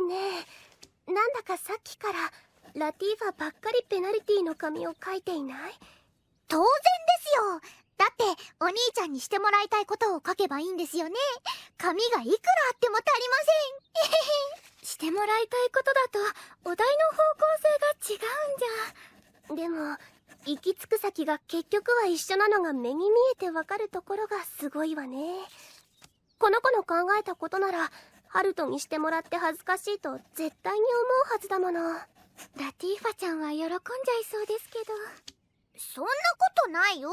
ねえ、なんだかさっきからラティーファばっかりペナルティの紙を書いていない？当然ですよ。だってお兄ちゃんにしてもらいたいことを書けばいいんですよね。紙がいくらあっても足りません。してもらいたいことだとお題の方向性が違うんじゃ。でも行き着く先が結局は一緒なのが目に見えてわかるところがすごいわね。この子の考えたことならハルトにしてもらって恥ずかしいと絶対に思うはずだもの。ラティーファちゃんは喜んじゃいそうですけど。そんなことないよ。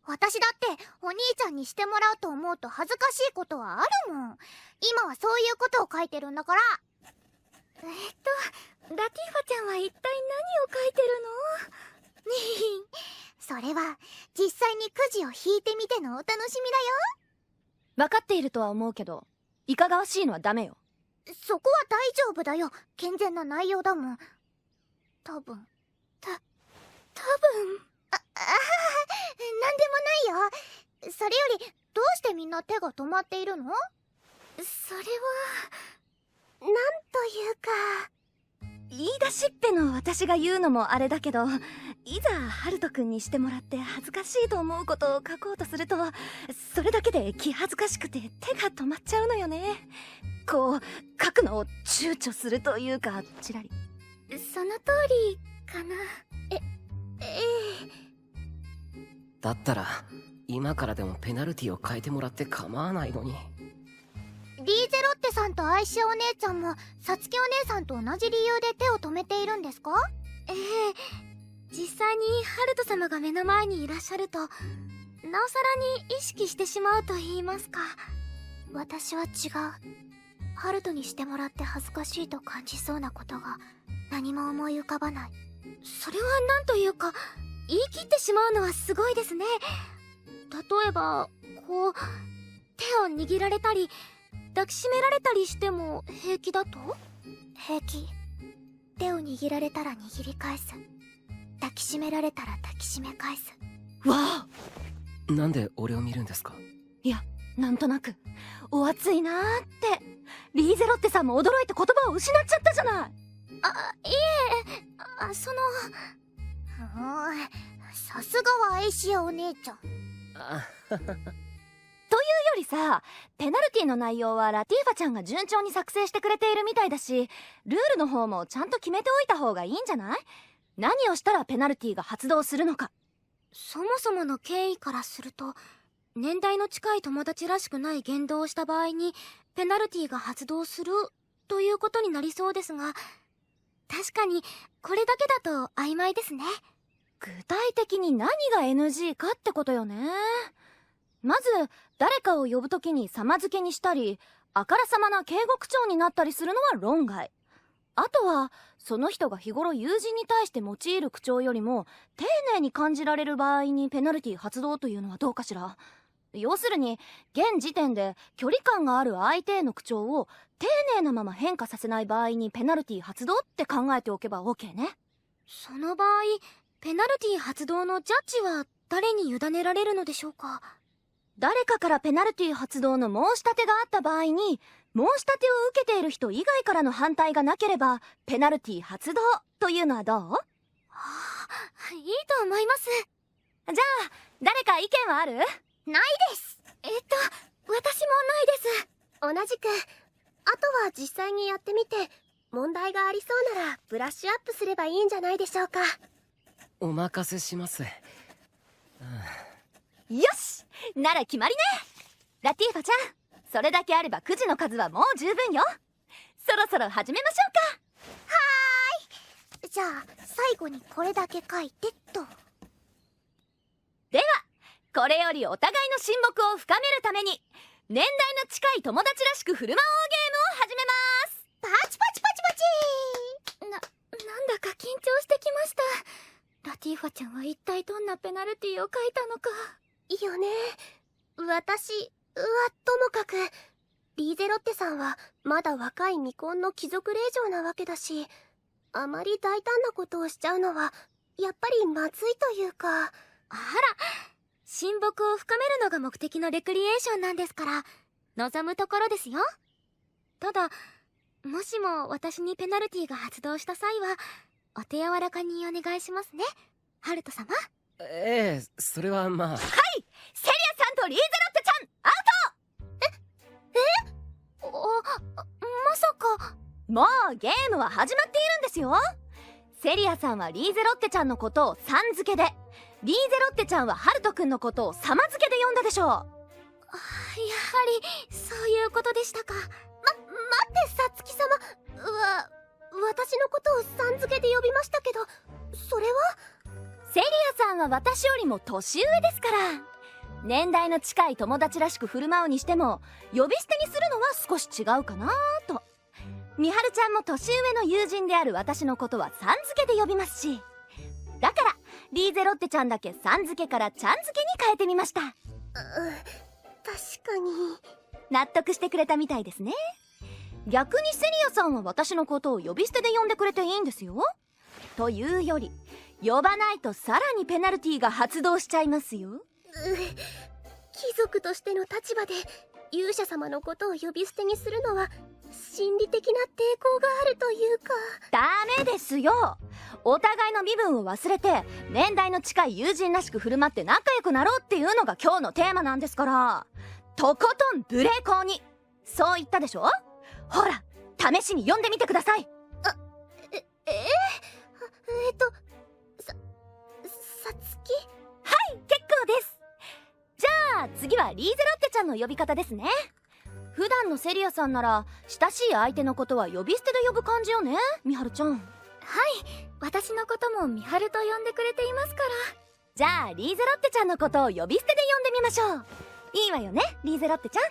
私だってお兄ちゃんにしてもらうと思うと恥ずかしいことはあるもん。今はそういうことを書いてるんだから。ラティーファちゃんは一体何を書いてるそれは実際にくじを引いてみてのお楽しみだよ。分かっているとは思うけど、いかがわしいのはダメよ。そこは大丈夫だよ。健全な内容だもん。多分。多分。なんでもないよ。それよりどうしてみんな手が止まっているの？それはなんというか、言い出しっぺの私が言うのもあれだけど、いざハルト君にしてもらって恥ずかしいと思うことを書こうとすると、それだけで気恥ずかしくて手が止まっちゃうのよね。こう書くのを躊躇するというか、ちらり。その通りかな。ええ。だったら今からでもペナルティを変えてもらって構わないのに。リーゼロッテさんとアイシアお姉ちゃんもサツキお姉さんと同じ理由で手を止めているんですか？ええ、実際にハルト様が目の前にいらっしゃるとなおさらに意識してしまうと言いますか。私は違う。ハルトにしてもらって恥ずかしいと感じそうなことが何も思い浮かばない。それは何というか、言い切ってしまうのはすごいですね。例えばこう手を握られたり抱きしめられたりしても平気だと？平気。手を握られたら握り返す。抱きしめられたら抱きしめ返す。わあ、なんで俺を見るんですか？いや、なんとなくお熱いなーって。リーゼロッテさんも驚いて言葉を失っちゃったじゃない。いえ、さすがはアイシアお姉ちゃん。というよりさ、ペナルティの内容はラティーファちゃんが順調に作成してくれているみたいだし、ルールの方もちゃんと決めておいた方がいいんじゃない？何をしたらペナルティが発動するのか。そもそもの経緯からすると、年代の近い友達らしくない言動をした場合にペナルティが発動するということになりそうですが、確かにこれだけだと曖昧ですね。具体的に何が NG かってことよね。まず誰かを呼ぶときに様付けにしたり、あからさまな敬語口調になったりするのは論外。あとはその人が日頃友人に対して用いる口調よりも丁寧に感じられる場合にペナルティ発動というのはどうかしら。要するに現時点で距離感がある相手への口調を丁寧なまま変化させない場合にペナルティ発動って考えておけば OK ね。その場合、ペナルティ発動のジャッジは誰に委ねられるのでしょうか？誰かからペナルティ発動の申し立てがあった場合に、申し立てを受けている人以外からの反対がなければペナルティ発動というのはどう？いいと思います。じゃあ誰か意見はある？ないです。私もないです。同じく。あとは実際にやってみて問題がありそうならブラッシュアップすればいいんじゃないでしょうか。お任せします。よし、なら決まりね。ラティーファちゃん、それだけあればくじの数はもう十分よ。そろそろ始めましょうか。じゃあ最後にこれだけ書いてっと。ではこれよりお互いの親睦を深めるために年代の近い友達らしく振る舞おうゲームを始めます。パチパチパチパチ。なんだか緊張してきました。ラティーファちゃんは一体どんなペナルティを書いたのか。よね。私ともかくリーゼロッテさんはまだ若い未婚の貴族令嬢なわけだし、あまり大胆なことをしちゃうのはやっぱりまずいというか。あら、親睦を深めるのが目的のレクリエーションなんですから、望むところですよ。ただもしも私にペナルティが発動した際はお手柔らかにお願いしますね、ハルト様。ええ、それはまあ。セリアさんとリーゼロッテちゃんアウまさか。ト。もうゲームは始まっているんですよ。セリアさんはリーゼロッテちゃんのことをさん付けで、リーゼロッテちゃんはハルトくんのことをサマ付けで呼んだでしょう。やはりそういうことでしたか。待ってさつき様、私のことをさん付けで呼びましたけど、それは。セリアさんは私よりも年上ですから、年代の近い友達らしく振る舞うにしても呼び捨てにするのは少し違うかなと。みはるちゃんも年上の友人である私のことはさん付けで呼びますし、だからリーゼロッテちゃんだけさん付けからちゃん付けに変えてみました。確かに。納得してくれたみたいですね。逆にセリアさんは私のことを呼び捨てで呼んでくれていいんですよ。というより呼ばないとさらにペナルティが発動しちゃいますよ。貴族としての立場で勇者様のことを呼び捨てにするのは心理的な抵抗があるというか。ダメですよ。お互いの身分を忘れて年代の近い友人らしく振る舞って仲良くなろうっていうのが今日のテーマなんですから、とことん無礼講に。そう言ったでしょ。ほら試しに呼んでみてください。さつき。はい、結構です。じゃあ次はリーゼロッテちゃんの呼び方ですね。普段のセリアさんなら親しい相手のことは呼び捨てで呼ぶ感じよね、みはるちゃん。はい、私のこともミハルと呼んでくれていますから。じゃあリーゼロッテちゃんのことを呼び捨てで呼んでみましょう。いいわよね、リーゼロッテちゃん。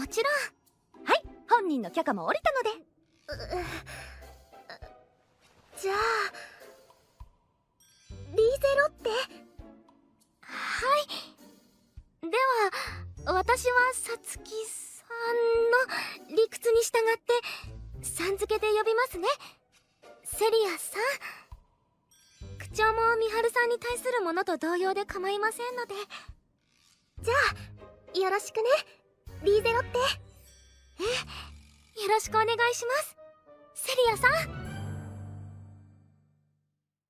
もちろん。はい、本人の許可も下りたので。じゃあリーゼロッテ。はい。では私はさつきさんの理屈に従ってさん付けで呼びますね、セリアさん。口調もみはるさんに対するものと同様で構いませんので。じゃあよろしくね、リーゼロッテ。よろしくお願いします、セリアさん。